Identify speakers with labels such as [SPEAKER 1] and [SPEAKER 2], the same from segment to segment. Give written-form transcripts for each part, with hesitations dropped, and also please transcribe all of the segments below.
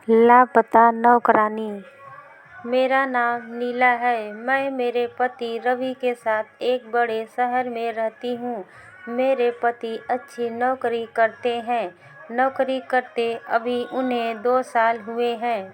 [SPEAKER 1] लापता नौकरानी। मेरा नाम नीला है। मैं मेरे पति रवि के साथ एक बड़े शहर में रहती हूँ। मेरे पति अच्छी नौकरी करते हैं। नौकरी करते अभी उन्हें 2 साल हुए हैं।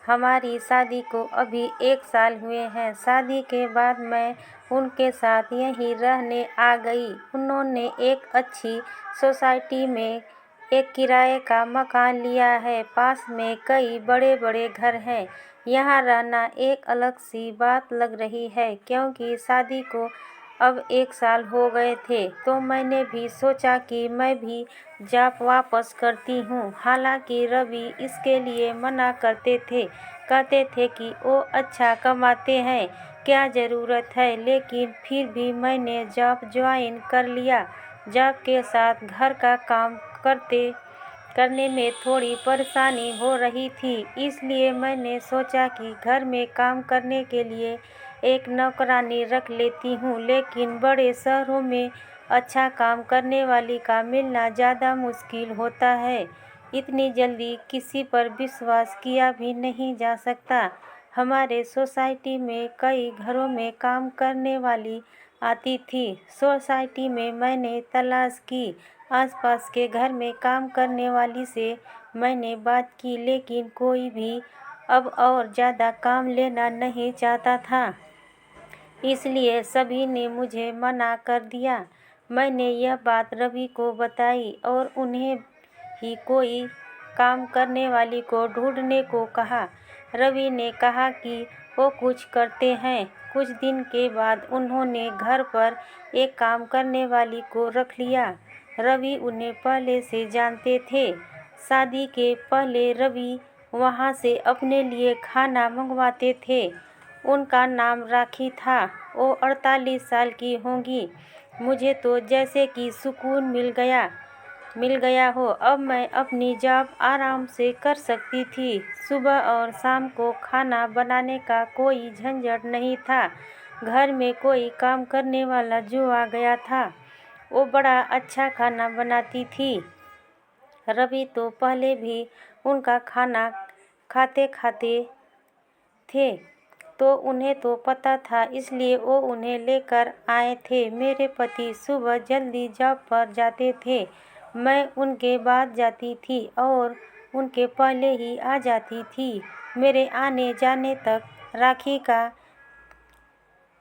[SPEAKER 1] हमारी शादी को अभी 1 साल हुए हैं। शादी के बाद मैं उनके साथ यहीं रहने आ गई। उन्होंने एक अच्छी सोसाइटी में एक किराए का मकान लिया है। पास में कई बड़े-बड़े घर हैं। यहाँ रहना एक अलग सी बात लग रही है, क्योंकि शादी को अब 1 साल हो गए थे, तो मैंने भी सोचा कि मैं भी जॉब वापस करती हूँ। हालांकि रवि इसके लिए मना करते थे, कहते थे कि वो अच्छा कमाते हैं, क्या ज़रूरत है, लेकिन फिर भी मैंने जॉब ज्वाइन कर लिया। जॉब के साथ घर का काम करने में थोड़ी परेशानी हो रही थी, इसलिए मैंने सोचा कि घर में काम करने के लिए एक नौकरानी रख लेती हूँ। लेकिन बड़े शहरों में अच्छा काम करने वाली का मिलना ज़्यादा मुश्किल होता है। इतनी जल्दी किसी पर विश्वास किया भी नहीं जा सकता। हमारे सोसाइटी में कई घरों में काम करने वाली आती थी। सोसाइटी में मैंने तलाश की। आसपास के घर में काम करने वाली से मैंने बात की, लेकिन कोई भी अब और ज़्यादा काम लेना नहीं चाहता था। इसलिए सभी ने मुझे मना कर दिया। मैंने यह बात रवि को बताई और उन्हें ही कोई काम करने वाली को ढूंढने को कहा। रवि ने कहा कि वो कुछ करते हैं। कुछ दिन के बाद उन्होंने घर पर एक काम करने वाली को रख लिया। रवि उन्हें पहले से जानते थे। शादी के पहले रवि वहाँ से अपने लिए खाना मंगवाते थे। उनका नाम राखी था। वो 48 साल की होंगी। मुझे तो जैसे कि सुकून मिल गया हो। अब मैं अपनी जॉब आराम से कर सकती थी। सुबह और शाम को खाना बनाने का कोई झंझट नहीं था। घर में कोई काम करने वाला जो आ गया था, वो बड़ा अच्छा खाना बनाती थी। रवि तो पहले भी उनका खाना खाते थे, तो उन्हें तो पता था, इसलिए वो उन्हें लेकर आए थे। मेरे पति सुबह जल्दी जॉब पर जाते थे। मैं उनके बाद जाती थी और उनके पहले ही आ जाती थी। मेरे आने जाने तक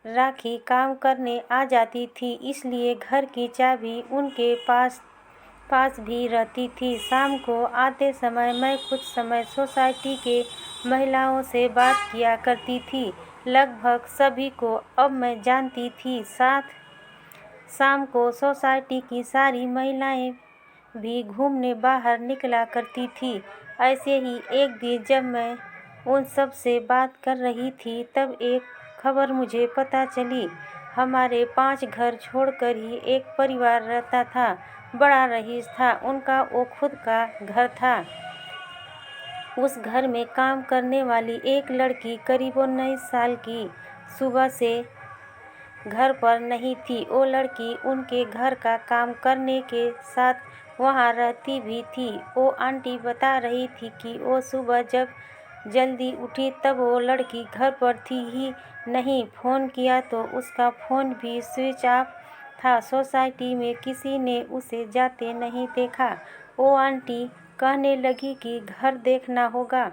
[SPEAKER 1] राखी काम करने आ जाती थी, इसलिए घर की चाबी उनके पास भी रहती थी। शाम को आते समय मैं कुछ समय सोसाइटी के महिलाओं से बात किया करती थी। लगभग सभी को अब मैं जानती थी। शाम को सोसाइटी की सारी महिलाएं भी घूमने बाहर निकला करती थी। ऐसे ही एक दिन जब मैं उन सब से बात कर रही थी, तब एक खबर मुझे पता चली। हमारे 5 घर छोड़कर ही एक परिवार रहता था। बड़ा रईस था। उनका वो खुद का घर था। उस घर में काम करने वाली एक लड़की करीब 19 साल की सुबह से घर पर नहीं थी। वो लड़की उनके घर का काम करने के साथ वहाँ रहती भी थी। वो आंटी बता रही थी कि वो सुबह जब जल्दी उठी तब वो लड़की घर पर थी ही नहीं। फ़ोन किया तो उसका फ़ोन भी स्विच ऑफ था। सोसाइटी में किसी ने उसे जाते नहीं देखा। वो आंटी कहने लगी कि घर देखना होगा,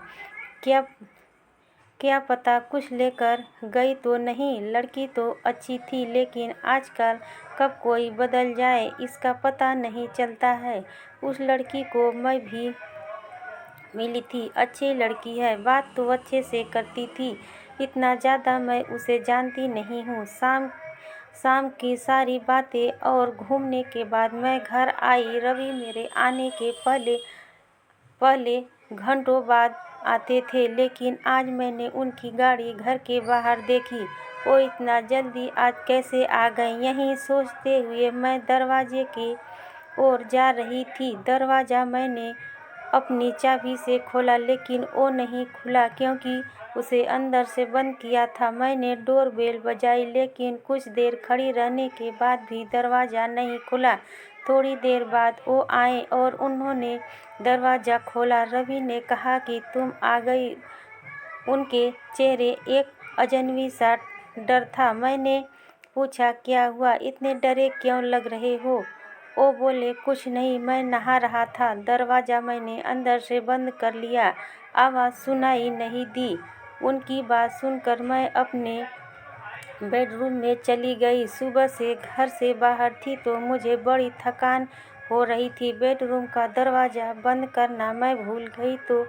[SPEAKER 1] क्या पता कुछ लेकर गई तो नहीं। लड़की तो अच्छी थी, लेकिन आजकल कब कोई बदल जाए इसका पता नहीं चलता है। उस लड़की को मैं भी मिली थी। अच्छी लड़की है, बात तो अच्छे से करती थी। इतना ज़्यादा मैं उसे जानती नहीं हूँ। शाम की सारी बातें और घूमने के बाद मैं घर आई। रवि मेरे आने के पहले घंटों बाद आते थे, लेकिन आज मैंने उनकी गाड़ी घर के बाहर देखी। वो इतना जल्दी आज कैसे आ गए, यही सोचते हुए मैं दरवाजे की ओर जा रही थी। दरवाज़ा मैंने अपनी चाबी से खोला, लेकिन वो नहीं खुला, क्योंकि उसे अंदर से बंद किया था। मैंने डोरबेल बजाई, लेकिन कुछ देर खड़ी रहने के बाद भी दरवाज़ा नहीं खुला। थोड़ी देर बाद वो आए और उन्होंने दरवाज़ा खोला। रवि ने कहा कि तुम आ गई। उनके चेहरे एक अजनबी सा डर था। मैंने पूछा, क्या हुआ, इतने डरे क्यों लग रहे हो? वो बोले, कुछ नहीं, मैं नहा रहा था। दरवाज़ा मैंने अंदर से बंद कर लिया, आवाज़ सुनाई नहीं दी। उनकी बात सुनकर मैं अपने बेडरूम में चली गई। सुबह से घर से बाहर थी तो मुझे बड़ी थकान हो रही थी। बेडरूम का दरवाज़ा बंद करना मैं भूल गई तो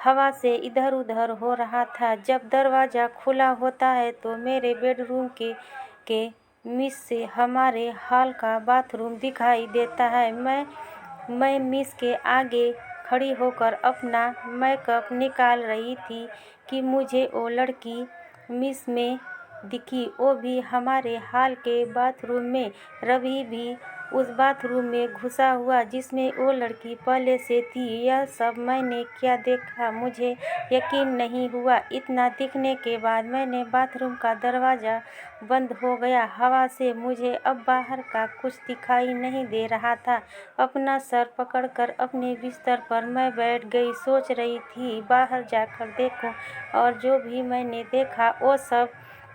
[SPEAKER 1] हवा से इधर उधर हो रहा था। जब दरवाज़ा खुला होता है तो मेरे बेडरूम के मिस से हमारे हॉल का बाथरूम दिखाई देता है। मैं मिस के आगे खड़ी होकर अपना मेकअप निकाल रही थी कि मुझे वो लड़की मिस में दिखी। वो भी हमारे हॉल के बाथरूम में। रवि भी उस बाथरूम में घुसा हुआ जिसमें वो लड़की पहले से थी। यह सब मैंने क्या देखा, मुझे यकीन नहीं हुआ। इतना दिखने के बाद मैंने बाथरूम का दरवाज़ा बंद हो गया। हवा से मुझे अब बाहर का कुछ दिखाई नहीं दे रहा था। अपना सर पकड़कर अपने बिस्तर पर मैं बैठ गई। सोच रही थी बाहर जाकर देखूं और जो भी मैंने देखा वो सब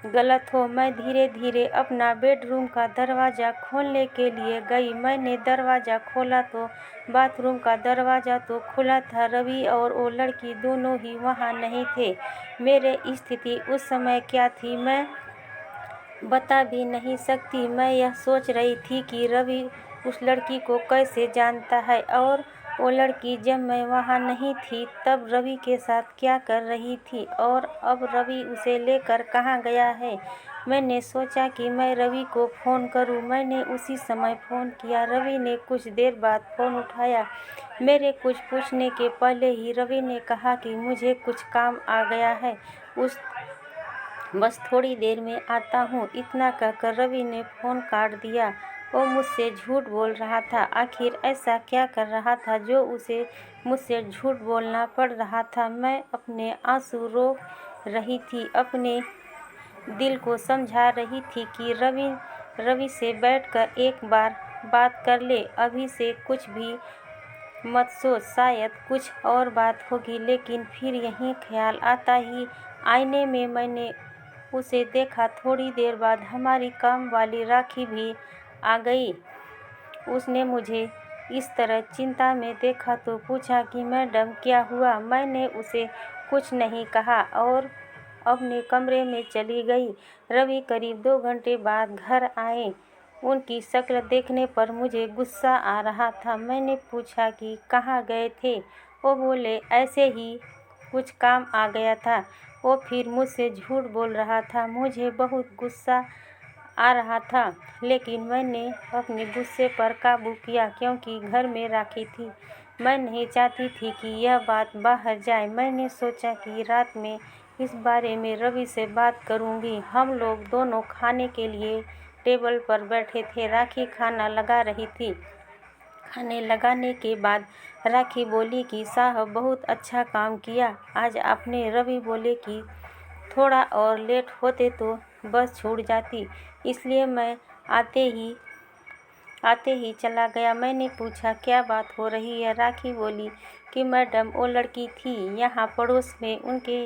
[SPEAKER 1] गलत हो। मैं धीरे धीरे अपना बेडरूम का दरवाज़ा खोलने के लिए गई। मैंने दरवाज़ा खोला तो बाथरूम का दरवाज़ा तो खुला था। रवि और वो लड़की दोनों ही वहाँ नहीं थे। मेरी स्थिति उस समय क्या थी मैं बता भी नहीं सकती। मैं यह सोच रही थी कि रवि उस लड़की को कैसे जानता है और वो लड़की जब मैं वहाँ नहीं थी तब रवि के साथ क्या कर रही थी और अब रवि उसे लेकर कहाँ गया है। मैंने सोचा कि मैं रवि को फ़ोन करूं। मैंने उसी समय फ़ोन किया। रवि ने कुछ देर बाद फ़ोन उठाया। मेरे कुछ पूछने के पहले ही रवि ने कहा कि मुझे कुछ काम आ गया है, बस थोड़ी देर में आता हूँ। इतना कहकर रवि ने फ़ोन काट दिया। वो मुझसे झूठ बोल रहा था। आखिर ऐसा क्या कर रहा था जो उसे मुझसे झूठ बोलना पड़ रहा था। मैं अपने आंसू रोक रही थी, अपने दिल को समझा रही थी कि रवि से बैठकर एक बार बात कर ले। अभी से कुछ भी मत सोच, शायद कुछ और बात होगी। लेकिन फिर यही ख्याल आता ही आईने में मैंने उसे देखा। थोड़ी देर बाद हमारी काम वाली राखी भी आ गई। उसने मुझे इस तरह चिंता में देखा तो पूछा कि मैडम क्या हुआ। मैंने उसे कुछ नहीं कहा और अपने कमरे में चली गई। रवि करीब 2 घंटे बाद घर आए। उनकी शक्ल देखने पर मुझे गुस्सा आ रहा था। मैंने पूछा कि कहाँ गए थे। वो बोले, ऐसे ही कुछ काम आ गया था। वो फिर मुझसे झूठ बोल रहा था। मुझे बहुत गुस्सा आ रहा था लेकिन मैंने अपने गुस्से पर काबू किया क्योंकि घर में राखी थी। मैं नहीं चाहती थी कि यह बात बाहर जाए। मैंने सोचा कि रात में इस बारे में रवि से बात करूंगी। हम लोग दोनों खाने के लिए टेबल पर बैठे थे। राखी खाना लगा रही थी। खाने लगाने के बाद राखी बोली कि साहब बहुत अच्छा काम किया आज आपने। रवि बोले कि थोड़ा और लेट होते तो बस छूट जाती, इसलिए मैं आते ही चला गया। मैंने पूछा क्या बात हो रही है। राखी बोली कि मैडम वो लड़की थी यहाँ पड़ोस में, उनके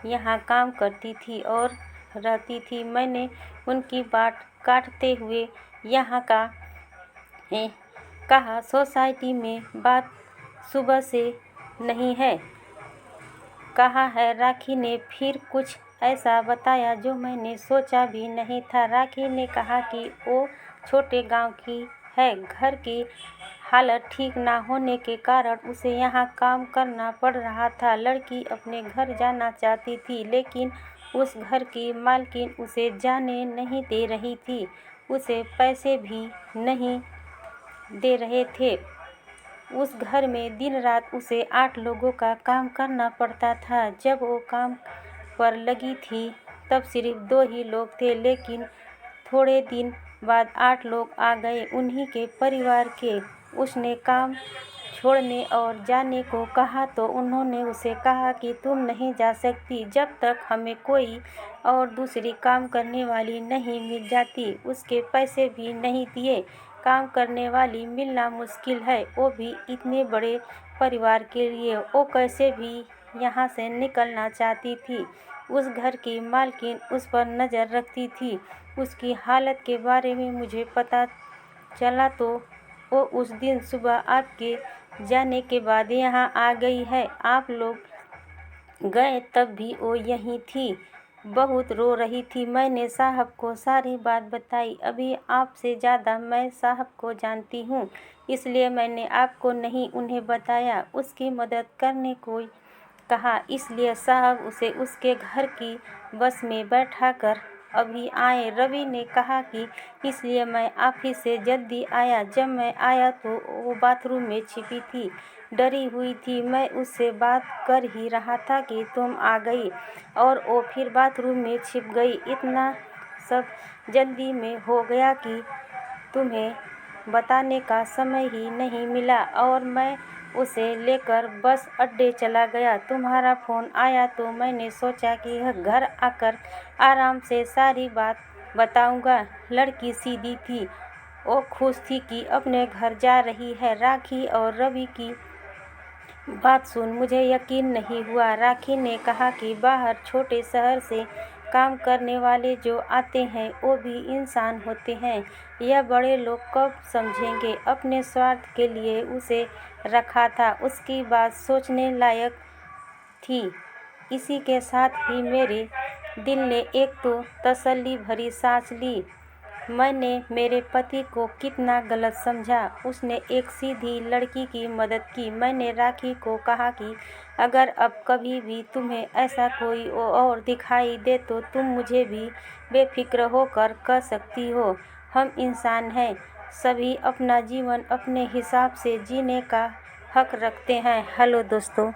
[SPEAKER 1] यहाँ काम करती थी और रहती थी। मैंने उनकी बात काटते हुए यहाँ का कहा, सोसाइटी में बात सुबह से नहीं है कहा है। राखी ने फिर कुछ ऐसा बताया जो मैंने सोचा भी नहीं था। राखी ने कहा कि वो छोटे गांव की है। घर की हालत ठीक ना होने के कारण उसे यहाँ काम करना पड़ रहा था। लड़की अपने घर जाना चाहती थी लेकिन उस घर की मालकिन उसे जाने नहीं दे रही थी। उसे पैसे भी नहीं दे रहे थे। उस घर में दिन रात उसे 8 लोगों का काम करना पड़ता था। जब वो काम पर लगी थी तब सिर्फ 2 ही लोग थे लेकिन थोड़े दिन बाद 8 लोग आ गए, उन्हीं के परिवार के। उसने काम छोड़ने और जाने को कहा तो उन्होंने उसे कहा कि तुम नहीं जा सकती जब तक हमें कोई और दूसरी काम करने वाली नहीं मिल जाती। उसके पैसे भी नहीं दिए। काम करने वाली मिलना मुश्किल है, वो भी इतने बड़े परिवार के लिए। वो कैसे भी यहाँ से निकलना चाहती थी। उस घर की मालकिन उस पर नज़र रखती थी। उसकी हालत के बारे में मुझे पता चला तो वो उस दिन सुबह आपके जाने के बाद यहाँ आ गई है। आप लोग गए तब भी वो यहीं थी, बहुत रो रही थी। मैंने साहब को सारी बात बताई। अभी आपसे ज़्यादा मैं साहब को जानती हूँ, इसलिए मैंने आपको नहीं उन्हें बताया। उसकी मदद करने को कहा, इसलिए साहब उसे उसके घर की बस में बैठाकर अभी आए। रवि ने कहा कि इसलिए मैं ऑफिस से जल्दी आया। जब मैं आया तो वो बाथरूम में छिपी थी, डरी हुई थी। मैं उससे बात कर ही रहा था कि तुम आ गई और वो फिर बाथरूम में छिप गई। इतना सब जल्दी में हो गया कि तुम्हें बताने का समय ही नहीं मिला और मैं उसे लेकर बस अड्डे चला गया। तुम्हारा फ़ोन आया तो मैंने सोचा कि घर आकर आराम से सारी बात बताऊंगा। लड़की सीधी थी, वो खुश थी कि अपने घर जा रही है। राखी और रवि की बात सुन मुझे यकीन नहीं हुआ। राखी ने कहा कि बाहर छोटे शहर से काम करने वाले जो आते हैं वो भी इंसान होते हैं। यह बड़े लोग कब समझेंगे। अपने स्वार्थ के लिए उसे रखा था। उसकी बात सोचने लायक थी। इसी के साथ ही मेरे दिल ने एक तो तसल्ली भरी सांस ली। मैंने मेरे पति को कितना गलत समझा। उसने एक सीधी लड़की की मदद की। मैंने राखी को कहा कि अगर अब कभी भी तुम्हें ऐसा कोई और दिखाई दे तो तुम मुझे भी बेफिक्र होकर कह सकती हो। हम इंसान हैं, सभी अपना जीवन अपने हिसाब से जीने का हक रखते हैं। हेलो दोस्तों।